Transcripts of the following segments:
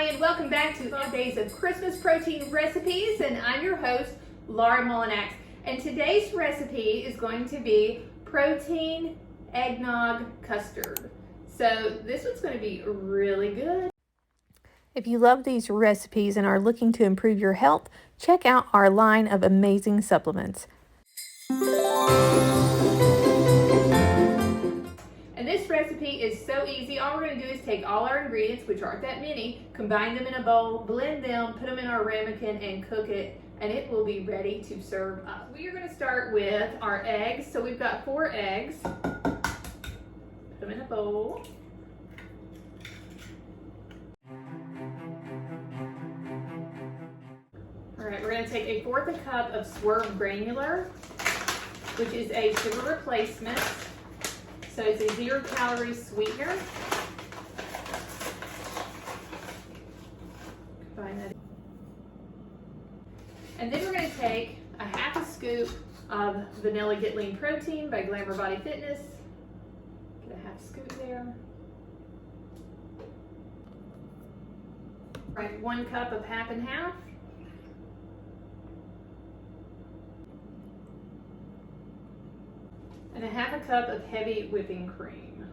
Hi, and welcome back to 5 Days of Christmas Protein Recipes, and I'm your host, Laura Mullinax. And today's recipe is going to be Protein Eggnog Custard. So this one's going to be really good. If you love these recipes and are looking to improve your health, check out our line of amazing supplements. And this recipe is so easy. All we're going to do is take all our ingredients, which aren't that many, combine them in a bowl, blend them, put them in our ramekin, and cook it, and it will be ready to serve up. We are going to start with our eggs. So we've got 4 eggs. Put them in a bowl. All right, we're going to take 1/4 cup of Swerve granular, which is a sugar replacement. So it's a 0-calorie sweetener. Combine that. And then we're going to take a 1/2 scoop of Vanilla Get Lean Protein by Glamour Body Fitness. Get a 1/2 scoop there. All right, 1 cup of 50/50. And a 1/2 cup of heavy whipping cream.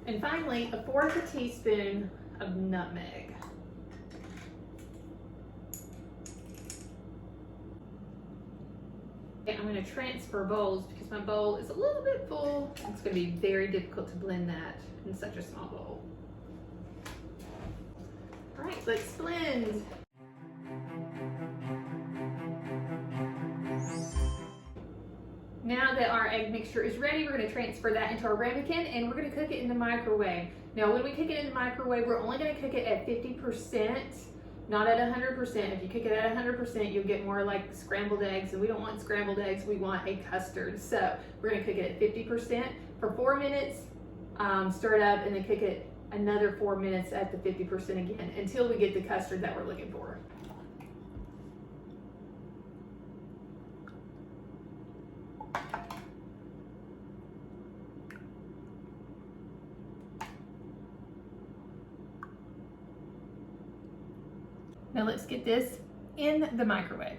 And finally, 1/4 teaspoon of nutmeg. Okay, I'm going to transfer bowls because my bowl is a little bit full. It's going to be very difficult to blend that in such a small bowl. All right, let's blend. Now that our egg mixture is ready, we're going to transfer that into our ramekin and we're going to cook it in the microwave. Now when we cook it in the microwave, we're only going to cook it at 50%, not at 100%. If you cook it at 100%, you'll get more like scrambled eggs, and we don't want scrambled eggs, we want a custard. So we're going to cook it at 50% for 4 minutes, stir it up, and then cook it another 4 minutes at the 50% again until we get the custard that we're looking for. Now let's get this in the microwave.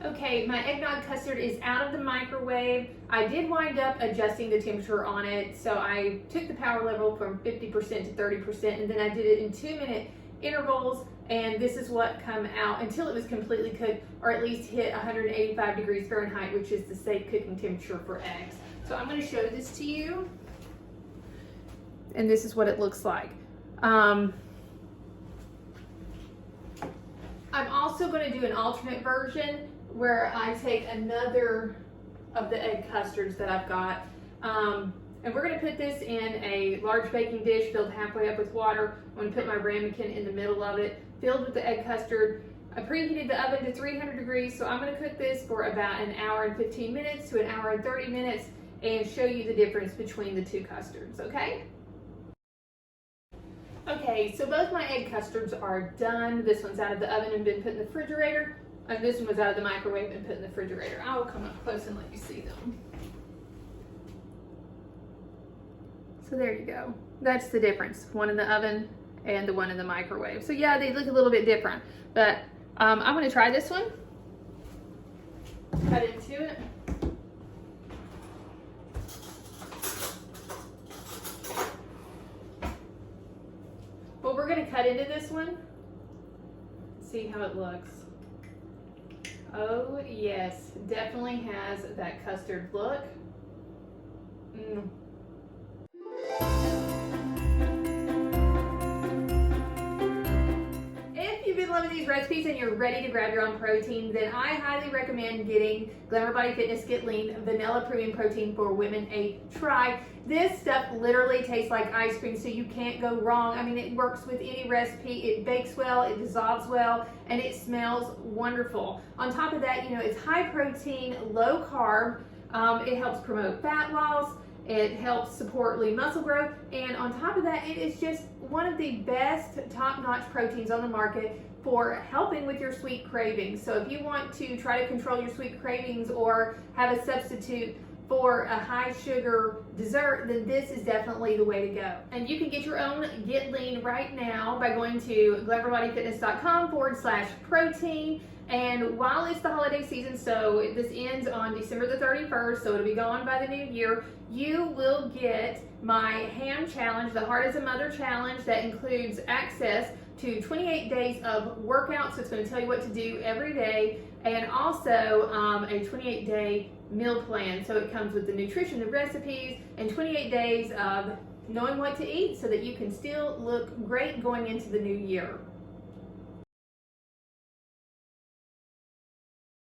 Okay, my eggnog custard is out of the microwave. I did wind up adjusting the temperature on it, so I took the power level from 50% to 30%, and then I did it in 2-minute intervals, and this is what come out until it was completely cooked, or at least hit 185 degrees Fahrenheit, which is the safe cooking temperature for eggs. So I'm going to show this to you, and this is what it looks like. I'm also going to do an alternate version where I take another of the egg custards that I've got, and we're going to put this in a large baking dish filled halfway up with water. I'm going to put my ramekin in the middle of it, filled with the egg custard. I preheated the oven to 300 degrees, so I'm going to cook this for about 1 hour and 15 minutes to 1 hour and 30 minutes and show you the difference between the 2 custards, okay? Okay, so both my egg custards are done. This one's out of the oven and been put in the refrigerator. And this one was out of the microwave and put in the refrigerator. I will come up close and let you see them. So there you go. That's the difference. One in the oven and the one in the microwave. So yeah, they look a little bit different. But I'm going to try this one. Cut into it. Well, we're going to cut into this one. See how it looks. Oh yes, definitely has that custard look. these recipes and you're ready to grab your own protein, then I highly recommend getting Glamour Body Fitness Get Lean Vanilla Premium Protein for Women a try. This stuff literally tastes like ice cream, so you can't go wrong. I mean, it works with any recipe. It bakes well, it dissolves well, and it smells wonderful. On top of that, you know, it's high protein, low carb. It helps promote fat loss. It helps support lean muscle growth, and on top of that, it is just one of the best top-notch proteins on the market for helping with your sweet cravings. So if you want to try to control your sweet cravings or have a substitute for a high sugar dessert, then this is definitely the way to go. And you can get your own Get Lean right now by going to glamourbodyfitness.com/protein. And while it's the holiday season, so this ends on December the 31st, so it'll be gone by the new year, you will get my ham challenge, the Heart as a Mother challenge, that includes access to 28 days of workouts. So it's going to tell you what to do every day, and also a 28-day meal plan. So it comes with the nutrition, the recipes, and 28 days of knowing what to eat so that you can still look great going into the new year.